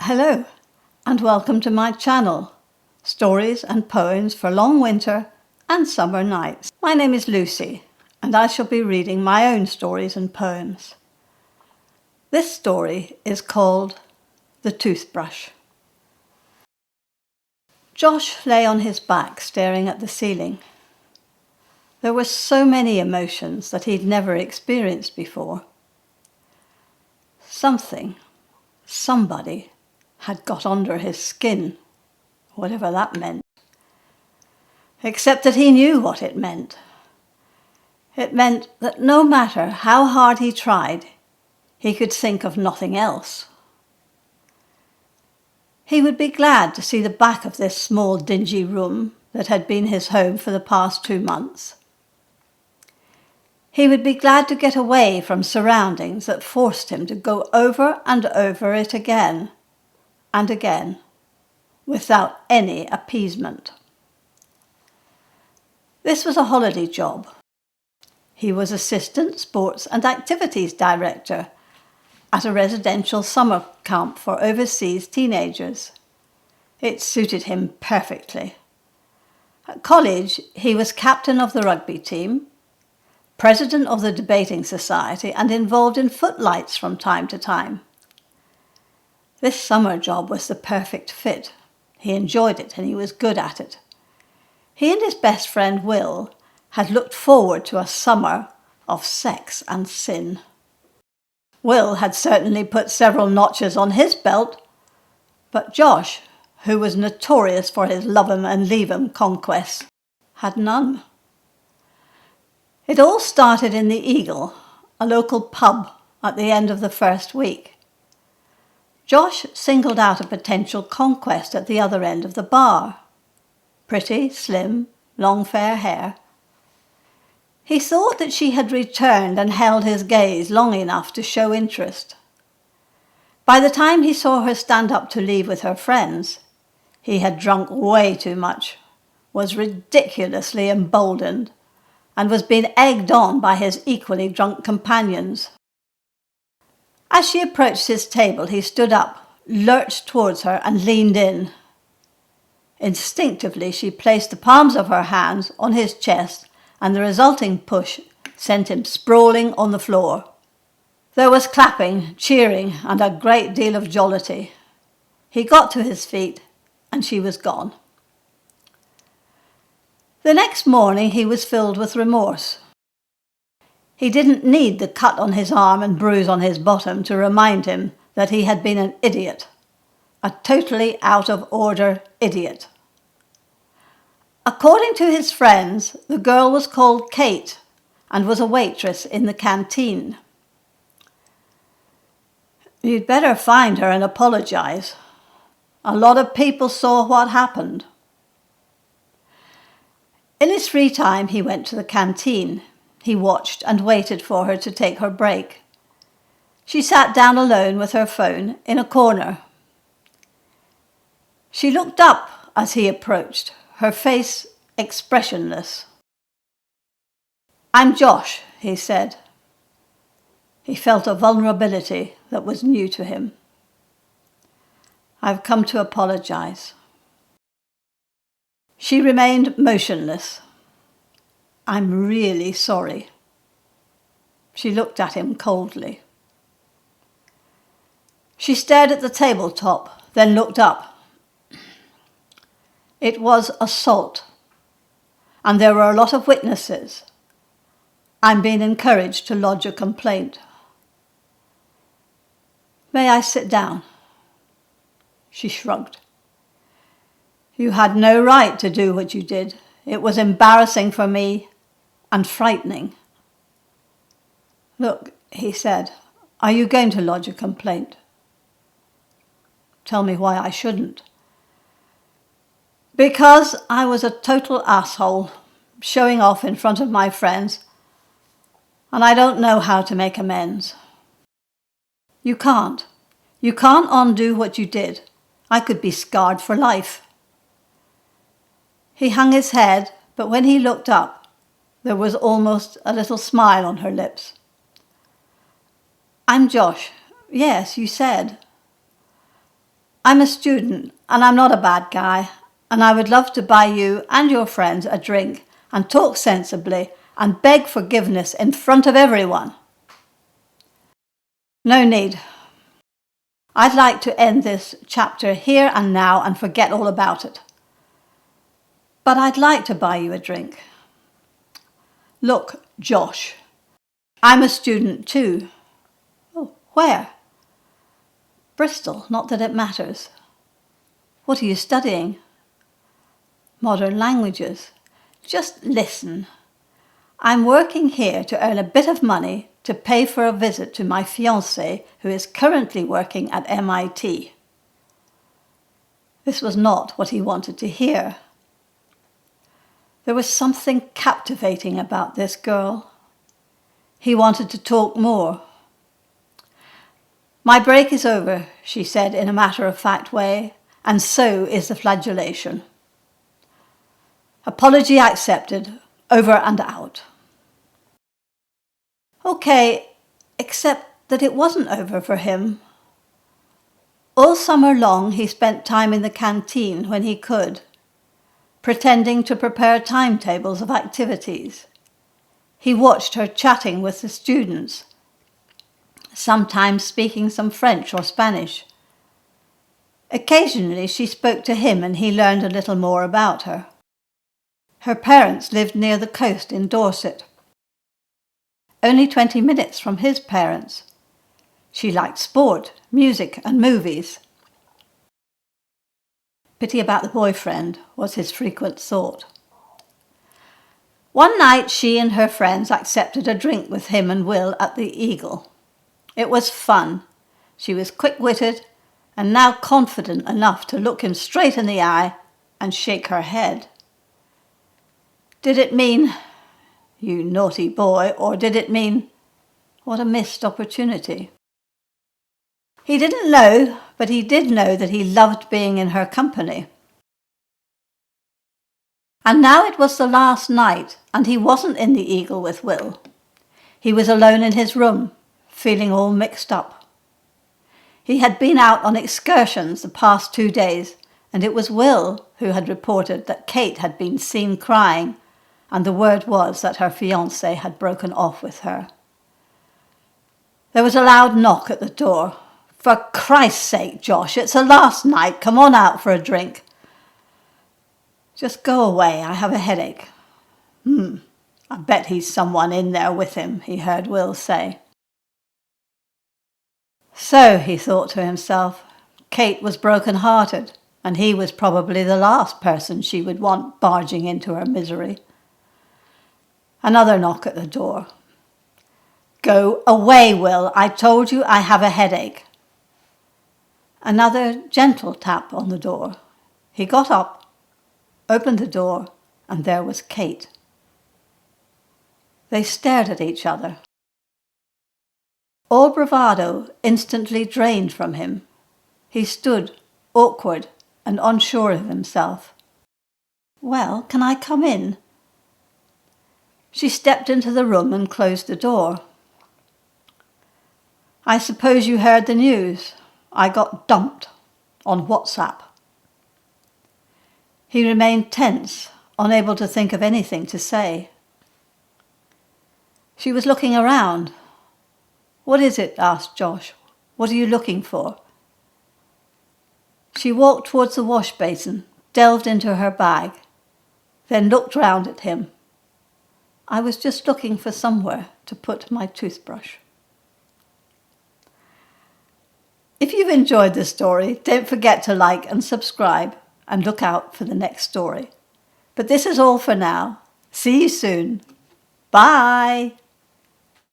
Hello, and welcome to my channel, Stories and Poems for Long Winter and Summer Nights. My name is Lucy, and I shall be reading my own stories and poems. This story is called The Toothbrush. Josh lay on his back staring at the ceiling. There were so many emotions that he'd never experienced before. Somebody had got under his skin, whatever that meant. Except that he knew what it meant. It meant that no matter how hard he tried, he could think of nothing else. He would be glad to see the back of this small dingy room that had been his home for the past 2 months. He would be glad to get away from surroundings that forced him to go over and over it again and again, without any appeasement. This was a holiday job. He was Assistant Sports and Activities Director at a residential summer camp for overseas teenagers. It suited him perfectly. At college, he was captain of the rugby team, president of the debating society, and involved in footlights from time to time. This summer job was the perfect fit. He enjoyed it and he was good at it. He and his best friend Will had looked forward to a summer of sex and sin. Will had certainly put several notches on his belt, but Josh, who was notorious for his love 'em and leave 'em conquests, had none. It all started in the Eagle, a local pub, at the end of the first week. Josh singled out a potential conquest at the other end of the bar. Pretty, slim, long fair hair. He thought that she had returned and held his gaze long enough to show interest. By the time he saw her stand up to leave with her friends, he had drunk way too much, was ridiculously emboldened, and was being egged on by his equally drunk companions. As she approached his table, he stood up, lurched towards her, and leaned in. Instinctively, she placed the palms of her hands on his chest, and the resulting push sent him sprawling on the floor. There was clapping, cheering, and a great deal of jollity. He got to his feet, and she was gone. The next morning, he was filled with remorse. He didn't need the cut on his arm and bruise on his bottom to remind him that he had been an idiot, a totally out-of-order idiot. According to his friends, the girl was called Kate and was a waitress in the canteen. "You'd better find her and apologize. A lot of people saw what happened." In his free time, he went to the canteen. He watched and waited for her to take her break. She sat down alone with her phone in a corner. She looked up as he approached, her face expressionless. "I'm Josh," he said. He felt a vulnerability that was new to him. "I've come to apologize." She remained motionless. "I'm really sorry." She looked at him coldly. She stared at the tabletop, then looked up. It was assault, and there were a lot of witnesses. "I'm being encouraged to lodge a complaint." "May I sit down?" She shrugged. "You had no right to do what you did. It was embarrassing for me and frightening." "Look," he said, "are you going to lodge a complaint?" "Tell me why I shouldn't." "Because I was a total asshole, showing off in front of my friends, and I don't know how to make amends." "You can't. You can't undo what you did. I could be scarred for life." He hung his head, but when he looked up, there was almost a little smile on her lips. "I'm Josh. Yes, you said." I'm a student and I'm not a bad guy, and I would love to buy you and your friends a drink and talk sensibly and beg forgiveness in front of everyone. No need. I'd like to end this chapter here and now and forget all about it. But I'd like to buy you a drink. Look, Josh, I'm a student too. Oh, where? Bristol, not that it matters. What are you studying? Modern languages. Just listen. I'm working here to earn a bit of money to pay for a visit to my fiancé, who is currently working at MIT. This was not what he wanted to hear. There was something captivating about this girl. He wanted to talk more. My break is over, she said in a matter-of-fact way, and so is the flagellation. Apology accepted, over and out. Okay, except that it wasn't over for him. All summer long he spent time in the canteen when he could, pretending to prepare timetables of activities. He watched her chatting with the students, sometimes speaking some French or Spanish. Occasionally she spoke to him and he learned a little more about her. Her parents lived near the coast in Dorset, only 20 minutes from his parents. She liked sport, music and movies. Pity about the boyfriend was his frequent thought. One night she and her friends accepted a drink with him and Will at the Eagle. It was fun. She was quick-witted and now confident enough to look him straight in the eye and shake her head. Did it mean, "You naughty boy," or did it mean, "What a missed opportunity"? He didn't know, but he did know that he loved being in her company. And now it was the last night, and he wasn't in the Eagle with Will. He was alone in his room, feeling all mixed up. He had been out on excursions the past 2 days, and it was Will who had reported that Kate had been seen crying, and the word was that her fiancé had broken off with her. There was a loud knock at the door. "For Christ's sake, Josh, it's the last night. Come on out for a drink." "Just go away. I have a headache." I bet he's someone in there with him," he heard Will say. So, he thought to himself, Kate was broken-hearted, and he was probably the last person she would want barging into her misery. Another knock at the door. "Go away, Will. I told you I have a headache." Another gentle tap on the door. He got up, opened the door, and there was Kate. They stared at each other. All bravado instantly drained from him. He stood, awkward and unsure of himself. "Well, can I come in?" She stepped into the room and closed the door. "I suppose you heard the news. I got dumped on WhatsApp." He remained tense, unable to think of anything to say. She was looking around. "What is it?" asked Josh. "What are you looking for?" She walked towards the wash basin, delved into her bag, then looked round at him. "I was just looking for somewhere to put my toothbrush." If you've enjoyed this story, don't forget to like and subscribe and look out for the next story. But this is all for now. See you soon. Bye.